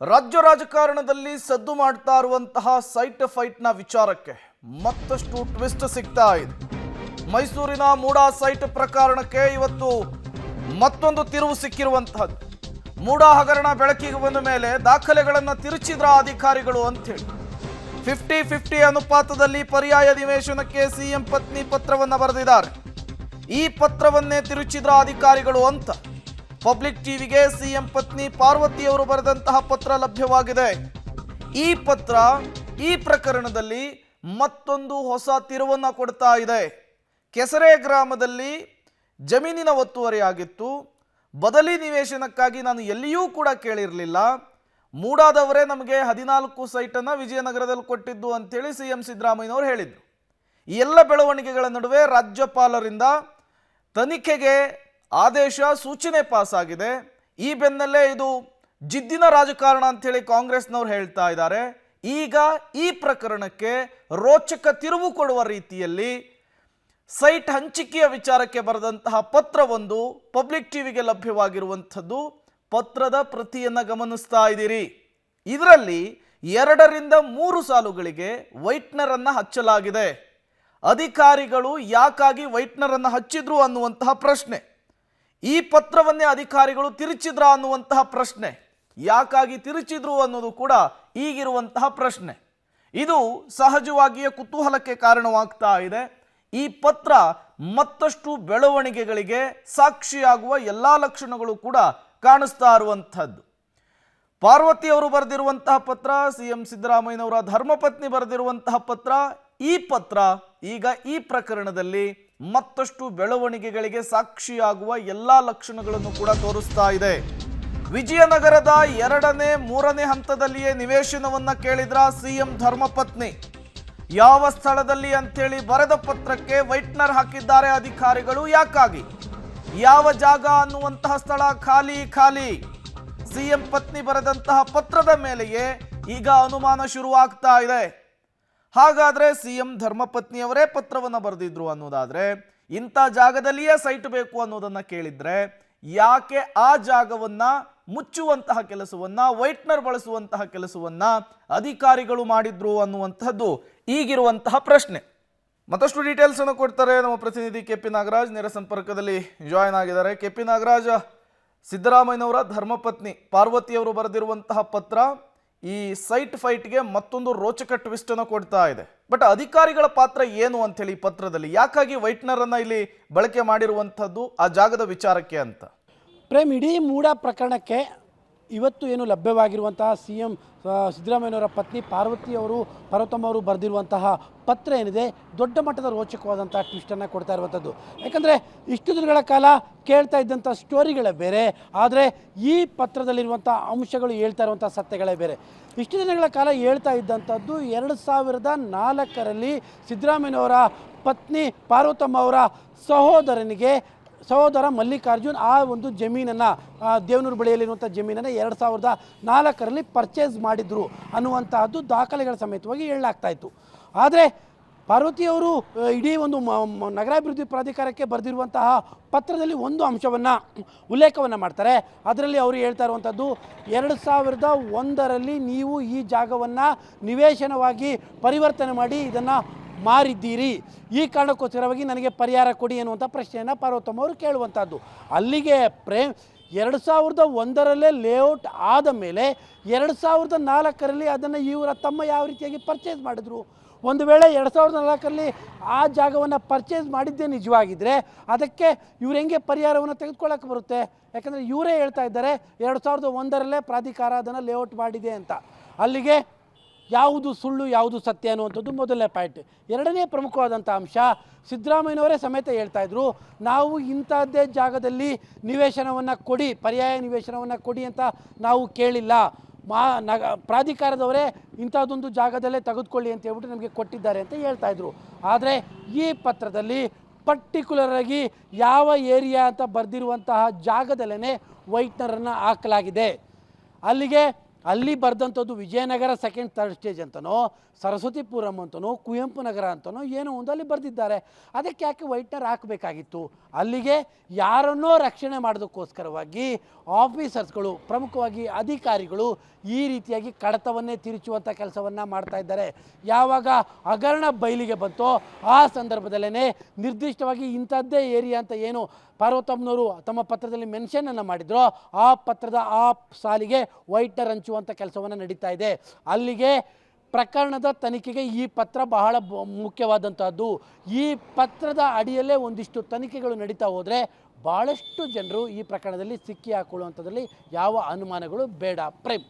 ರಾಜ್ಯ ರಾಜಕಾರಣದಲ್ಲಿ ಸದ್ದು ಮಾಡ್ತಾ ಇರುವಂತಹ ಸೈಟ್ ಫೈಟ್ನ ವಿಚಾರಕ್ಕೆ ಮತ್ತಷ್ಟು ಟ್ವಿಸ್ಟ್ ಸಿಗ್ತಾ ಇದೆ. ಮೈಸೂರಿನ ಮೂಡಾ ಸೈಟ್ ಪ್ರಕರಣಕ್ಕೆ ಇವತ್ತು ಮತ್ತೊಂದು ತಿರುವು ಸಿಕ್ಕಿರುವಂತಹದ್ದು. ಮೂಡಾ ಹಗರಣ ಬೆಳಕಿಗೆ ಬಂದ ಮೇಲೆ ದಾಖಲೆಗಳನ್ನು ತಿರುಚಿದ್ರ ಅಧಿಕಾರಿಗಳು ಅಂತೇಳಿ 50-50 ಅನುಪಾತದಲ್ಲಿ ಪರ್ಯಾಯ ನಿವೇಶನಕ್ಕೆ ಸಿಎಂ ಪತ್ನಿ ಪತ್ರವನ್ನು ಬರೆದಿದ್ದಾರೆ. ಈ ಪತ್ರವನ್ನೇ ತಿರುಚಿದ್ರ ಅಧಿಕಾರಿಗಳು ಅಂತ ಪಬ್ಲಿಕ್ ಟಿವಿಗೆ ಸಿಎಂ ಪತ್ನಿ ಪಾರ್ವತಿ ಅವರು ಬರೆದಂತಹ ಪತ್ರ ಲಭ್ಯವಾಗಿದೆ. ಈ ಪತ್ರ ಈ ಪ್ರಕರಣದಲ್ಲಿ ಮತ್ತೊಂದು ಹೊಸ ತಿರುವನ್ನ ಕೊಡ್ತಾ ಇದೆ. ಕೆಸರೆ ಗ್ರಾಮದಲ್ಲಿ ಜಮೀನಿನ ಒತ್ತುವರಿಯಾಗಿತ್ತು. ಬದಲಿ ನಿವೇಶನಕ್ಕಾಗಿ ನಾನು ಎಲ್ಲಿಯೂ ಕೂಡ ಕೇಳಿರಲಿಲ್ಲ. ಮೂಡಾದವರೇ ನಮಗೆ 14 ಸೈಟನ್ನು ವಿಜಯನಗರದಲ್ಲಿ ಕೊಟ್ಟಿದ್ದು ಅಂತೇಳಿ ಸಿಎಂ ಸಿದ್ದರಾಮಯ್ಯನವರು ಹೇಳಿದರು. ಈ ಎಲ್ಲ ಬೆಳವಣಿಗೆಗಳ ನಡುವೆ ರಾಜ್ಯಪಾಲರಿಂದ ತನಿಖೆಗೆ ಆದೇಶ ಸೂಚನೆ ಪಾಸ್ ಆಗಿದೆ. ಈ ಬೆನ್ನಲ್ಲೇ ಇದು ಜಿದ್ದಿನ ರಾಜಕಾರಣ ಅಂತೇಳಿ ಕಾಂಗ್ರೆಸ್ನವರು ಹೇಳ್ತಾ ಇದ್ದಾರೆ. ಈಗ ಈ ಪ್ರಕರಣಕ್ಕೆ ರೋಚಕ ತಿರುವು ಕೊಡುವ ರೀತಿಯಲ್ಲಿ ಸೈಟ್ ಹಂಚಿಕೆಯ ವಿಚಾರಕ್ಕೆ ಬರೆದಂತಹ ಪತ್ರವೊಂದು ಪಬ್ಲಿಕ್ ಟಿವಿಗೆ ಲಭ್ಯವಾಗಿರುವಂಥದ್ದು. ಪತ್ರದ ಪ್ರತಿಯನ್ನು ಗಮನಿಸ್ತಾ ಇದ್ದೀರಿ. ಇದರಲ್ಲಿ 2ರಿಂದ 3 ಸಾಲುಗಳಿಗೆ ವೈಟ್ನರ್ ಅನ್ನು ಹಚ್ಚಲಾಗಿದೆ. ಅಧಿಕಾರಿಗಳು ಯಾಕಾಗಿ ವೈಟ್ನರ್ ಅನ್ನು ಹಚ್ಚಿದ್ರು ಅನ್ನುವಂತಹ ಪ್ರಶ್ನೆ, ಈ ಪತ್ರವನ್ನೇ ಅಧಿಕಾರಿಗಳು ತಿರುಚಿದ್ರ ಅನ್ನುವಂತಹ ಪ್ರಶ್ನೆ, ಯಾಕಾಗಿ ತಿರುಚಿದ್ರು ಅನ್ನೋದು ಕೂಡ ಈಗಿರುವಂತಹ ಪ್ರಶ್ನೆ. ಇದು ಸಹಜವಾಗಿಯೇ ಕುತೂಹಲಕ್ಕೆ ಕಾರಣವಾಗ್ತಾ ಇದೆ. ಈ ಪತ್ರ ಮತ್ತಷ್ಟು ಬೆಳವಣಿಗೆಗಳಿಗೆ ಸಾಕ್ಷಿಯಾಗುವ ಎಲ್ಲ ಲಕ್ಷಣಗಳು ಕೂಡ ಕಾಣಿಸ್ತಾ ಇರುವಂಥದ್ದು. ಪಾರ್ವತಿ ಅವರು ಬರೆದಿರುವಂತಹ ಪತ್ರ, ಸಿಎಂ ಸಿದ್ದರಾಮಯ್ಯನವರ ಧರ್ಮಪತ್ನಿ ಬರೆದಿರುವಂತಹ ಪತ್ರ, ಈ ಪತ್ರ ಈಗ ಈ ಪ್ರಕರಣದಲ್ಲಿ ಮತ್ತಷ್ಟು ಬೆಳವಣಿಗೆಗಳಿಗೆ ಸಾಕ್ಷಿಯಾಗುವ ಎಲ್ಲ ಲಕ್ಷಣಗಳನ್ನು ಕೂಡ ತೋರಿಸ್ತಾ ಇದೆ. ವಿಜಯನಗರದ 2ನೇ 3ನೇ ಹಂತದಲ್ಲಿಯೇ ನಿವೇಶನವನ್ನ ಕೇಳಿದ್ರ ಸಿಎಂ ಧರ್ಮಪತ್ನಿ. ಯಾವ ಸ್ಥಳದಲ್ಲಿ ಅಂತೇಳಿ ಬರೆದ ಪತ್ರಕ್ಕೆ ವೈಟ್ನರ್ ಹಾಕಿದ್ದಾರೆ ಅಧಿಕಾರಿಗಳು. ಯಾಕಾಗಿ, ಯಾವ ಜಾಗ ಅನ್ನುವಂತಹ ಸ್ಥಳ ಖಾಲಿ. ಸಿಎಂ ಪತ್ನಿ ಬರೆದಂತಹ ಪತ್ರದ ಮೇಲೆಯೇ ಈಗ ಅನುಮಾನ ಶುರುವಾಗ್ತಾ ಇದೆ. ಹಾಗಾದ್ರೆ ಸಿಎಂ ಧರ್ಮಪತ್ನಿಯವರೇ ಪತ್ರವನ್ನು ಬರೆದಿದ್ರು ಅನ್ನೋದಾದ್ರೆ, ಇಂಥ ಜಾಗದಲ್ಲಿಯೇ ಸೈಟ್ ಬೇಕು ಅನ್ನೋದನ್ನ ಕೇಳಿದ್ರೆ ಯಾಕೆ ಆ ಜಾಗವನ್ನ ಮುಚ್ಚುವಂತಹ ಕೆಲಸವನ್ನ, ವೈಟ್ನರ್ ಬಳಸುವಂತಹ ಕೆಲಸವನ್ನ ಅಧಿಕಾರಿಗಳು ಮಾಡಿದ್ರು ಅನ್ನುವಂತಹದ್ದು ಈಗಿರುವಂತಹ ಪ್ರಶ್ನೆ. ಮತ್ತಷ್ಟು ಡೀಟೇಲ್ಸ್ ಅನ್ನು ಕೊಡ್ತಾರೆ ನಮ್ಮ ಪ್ರತಿನಿಧಿ ಕೆಪಿ ನಾಗರಾಜ್, ನೇರ ಸಂಪರ್ಕದಲ್ಲಿ ಜಾಯ್ನ್ ಆಗಿದ್ದಾರೆ. ಕೆಪಿ ನಾಗರಾಜ್, ಸಿದ್ದರಾಮಯ್ಯನವರ ಧರ್ಮಪತ್ನಿ ಪಾರ್ವತಿಯವರು ಬರೆದಿರುವಂತಹ ಪತ್ರ ಈ ಸೈಟ್ ಫೈಟ್ಗೆ ಮತ್ತೊಂದು ರೋಚಕ ಟ್ವಿಸ್ಟ್ ಅನ್ನು ಕೊಡ್ತಾ ಇದೆ. ಬಟ್ ಅಧಿಕಾರಿಗಳ ಪಾತ್ರ ಏನು ಅಂತ ಹೇಳಿ ಪತ್ರದಲ್ಲಿ, ಯಾಕಾಗಿ ವೈಟ್ನರ್ ಅನ್ನ ಇಲ್ಲಿ ಬಳಕೆ ಮಾಡಿರುವಂಥದ್ದು ಆ ಜಾಗದ ವಿಚಾರಕ್ಕೆ ಅಂತ? ಪ್ರೇಮ್, ಇಡೀ ಮೂಡಾ ಪ್ರಕರಣಕ್ಕೆ ಇವತ್ತು ಏನು ಲಭ್ಯವಾಗಿರುವಂತಹ ಸಿಎಂ ಸಿದ್ದರಾಮಯ್ಯನವರ ಪತ್ನಿ ಪಾರ್ವತಮ್ಮ ಅವರು ಬರೆದಿರುವಂತಹ ಪತ್ರ ಏನಿದೆ, ದೊಡ್ಡ ಮಟ್ಟದ ರೋಚಕವಾದಂಥ ಟ್ವಿಸ್ಟನ್ನು ಕೊಡ್ತಾ ಇರುವಂಥದ್ದು. ಯಾಕಂದರೆ ಇಷ್ಟು ದಿನಗಳ ಕಾಲ ಕೇಳ್ತಾ ಇದ್ದಂಥ ಸ್ಟೋರಿಗಳೇ ಬೇರೆ, ಆದರೆ ಈ ಪತ್ರದಲ್ಲಿರುವಂಥ ಅಂಶಗಳು ಹೇಳ್ತಾ ಇರುವಂಥ ಸತ್ಯಗಳೇ ಬೇರೆ. ಇಷ್ಟು ದಿನಗಳ ಕಾಲ ಹೇಳ್ತಾ ಇದ್ದಂಥದ್ದು 2004ರಲ್ಲಿ ಸಿದ್ದರಾಮಯ್ಯನವರ ಪತ್ನಿ ಪಾರ್ವತಮ್ಮ ಅವರ ಸಹೋದರ ಮಲ್ಲಿಕಾರ್ಜುನ್ ಆ ಒಂದು ಜಮೀನನ್ನು, ದೇವನೂರು ಬಳಿಯಲ್ಲಿರುವಂಥ ಜಮೀನನ್ನು 2004ರಲ್ಲಿ ಪರ್ಚೇಸ್ ಮಾಡಿದ್ರು ಅನ್ನುವಂತಹದ್ದು ದಾಖಲೆಗಳ ಸಮೇತವಾಗಿ ಹೇಳಲಾಗ್ತಾ ಇತ್ತು. ಆದರೆ ಪಾರ್ವತಿಯವರು ಇಡೀ ಒಂದು ನಗರಾಭಿವೃದ್ಧಿ ಪ್ರಾಧಿಕಾರಕ್ಕೆ ಬರೆದಿರುವಂತಹ ಪತ್ರದಲ್ಲಿ ಒಂದು ಅಂಶವನ್ನು ಉಲ್ಲೇಖವನ್ನು ಮಾಡ್ತಾರೆ. ಅದರಲ್ಲಿ ಅವರು ಹೇಳ್ತಾ ಇರುವಂಥದ್ದು, 2001ರಲ್ಲಿ ನೀವು ಈ ಜಾಗವನ್ನು ನಿವೇಶನವಾಗಿ ಪರಿವರ್ತನೆ ಮಾಡಿ ಇದನ್ನು ಮಾರಿದ್ದೀರಿ, ಈ ಕಾರಣಕ್ಕೋಸ್ಕರವಾಗಿ ನನಗೆ ಪರಿಹಾರ ಕೊಡಿ ಎನ್ನುವಂಥ ಪ್ರಶ್ನೆಯನ್ನು ಪಾರ್ವತಮ್ಮ ಅವರು ಕೇಳುವಂಥದ್ದು. ಅಲ್ಲಿಗೆ ಪ್ರೇಮ್, 2001ರಲ್ಲೇ ಲೇಔಟ್ ಆದ ಮೇಲೆ 2004ರಲ್ಲಿ ಅದನ್ನು ಇವರ ತಮ್ಮ ಯಾವ ರೀತಿಯಾಗಿ ಪರ್ಚೇಸ್ ಮಾಡಿದ್ರು? ಒಂದು ವೇಳೆ 2004ರಲ್ಲಿ ಆ ಜಾಗವನ್ನು ಪರ್ಚೇಸ್ ಮಾಡಿದ್ದೇ ನಿಜವಾಗಿದ್ದರೆ ಅದಕ್ಕೆ ಇವ್ರು ಹೆಂಗೆ ಪರಿಹಾರವನ್ನು ತೆಗೆದುಕೊಳ್ಳೋಕೆ ಬರುತ್ತೆ? ಯಾಕಂದರೆ ಇವರೇ ಹೇಳ್ತಾ ಇದ್ದಾರೆ 2001ರಲ್ಲೇ ಪ್ರಾಧಿಕಾರ ಅದನ್ನು ಲೇಔಟ್ ಮಾಡಿದೆ ಅಂತ. ಅಲ್ಲಿಗೆ ಯಾವುದು ಸುಳ್ಳು ಯಾವುದು ಸತ್ಯ ಅನ್ನುವಂಥದ್ದು ಮೊದಲನೇ ಪಾಯಿಂಟ್. ಎರಡನೇ ಪ್ರಮುಖವಾದಂಥ ಅಂಶ, ಸಿದ್ದರಾಮಯ್ಯನವರೇ ಸಮೇತ ಹೇಳ್ತಾ ಇದ್ರು, ನಾವು ಇಂಥದ್ದೇ ಜಾಗದಲ್ಲಿ ನಿವೇಶನವನ್ನು ಕೊಡಿ, ಪರ್ಯಾಯ ನಿವೇಶನವನ್ನು ಕೊಡಿ ಅಂತ ನಾವು ಕೇಳಿಲ್ಲ, ಪ್ರಾಧಿಕಾರದವರೇ ಇಂಥದ್ದೊಂದು ಜಾಗದಲ್ಲೇ ತೆಗೆದುಕೊಳ್ಳಿ ಅಂತ ಹೇಳ್ಬಿಟ್ಟು ನಮಗೆ ಕೊಟ್ಟಿದ್ದಾರೆ ಅಂತ ಹೇಳ್ತಾ ಇದ್ರು. ಆದರೆ ಈ ಪತ್ರದಲ್ಲಿ ಪರ್ಟಿಕ್ಯುಲರ್ ಆಗಿ ಯಾವ ಏರಿಯಾ ಅಂತ ಬರೆದಿರುವಂತಹ ಜಾಗದಲ್ಲೇ ವೈಟ್ನರನ್ನು ಹಾಕಲಾಗಿದೆ. ಅಲ್ಲಿಗೆ ಅಲ್ಲಿ ಬರೆದಂಥದ್ದು ವಿಜಯನಗರ ಸೆಕೆಂಡ್ ಥರ್ಡ್ ಸ್ಟೇಜ್ ಅಂತನೋ ಸರಸ್ವತಿಪುರಂ ಅಂತನೋ ಕುವೆಂಪು ನಗರ ಅಂತನೋ ಏನೋ ಒಂದು ಅಲ್ಲಿ ಬರೆದಿದ್ದಾರೆ. ಅದಕ್ಕೆ ಯಾಕೆ ವೈಟ್ನರ್ ಹಾಕಬೇಕಾಗಿತ್ತು? ಅಲ್ಲಿಗೆ ಯಾರನ್ನೋ ರಕ್ಷಣೆ ಮಾಡೋದಕ್ಕೋಸ್ಕರವಾಗಿ ಆಫೀಸರ್ಸ್ಗಳು, ಪ್ರಮುಖವಾಗಿ ಅಧಿಕಾರಿಗಳು ಈ ರೀತಿಯಾಗಿ ಕಡತವನ್ನೇ ತಿರುಚುವಂಥ ಕೆಲಸವನ್ನು ಮಾಡ್ತಾ ಇದ್ದಾರೆ. ಯಾವಾಗ ಹಗರಣ ಬಯಲಿಗೆ ಬಂತೋ ಆ ಸಂದರ್ಭದಲ್ಲೇ ನಿರ್ದಿಷ್ಟವಾಗಿ ಇಂಥದ್ದೇ ಏರಿಯಾ ಅಂತ ಏನು ಪಾರ್ವತಮ್ಮನವರು ತಮ್ಮ ಪತ್ರದಲ್ಲಿ ಮೆನ್ಷನನ್ನು ಮಾಡಿದ್ರು, ಆ ಪತ್ರದ ಆ ಸಾಲಿಗೆ ವೈಟ್ನರ್ ಹಂಚುವಂಥ ಕೆಲಸವನ್ನು ನಡೀತಾ ಇದೆ. ಅಲ್ಲಿಗೆ ಪ್ರಕರಣದ ತನಿಖೆಗೆ ಈ ಪತ್ರ ಬಹಳ ಮುಖ್ಯವಾದಂಥದ್ದು. ಈ ಪತ್ರದ ಅಡಿಯಲ್ಲೇ ಒಂದಿಷ್ಟು ತನಿಖೆಗಳು ನಡೀತಾ ಹೋದರೆ ಭಾಳಷ್ಟು ಜನರು ಈ ಪ್ರಕರಣದಲ್ಲಿ ಸಿಕ್ಕಿ ಹಾಕೊಳ್ಳುವಂಥದ್ರಲ್ಲಿ ಯಾವ ಅನುಮಾನಗಳು ಬೇಡ. ಪ್ರೇಮ್.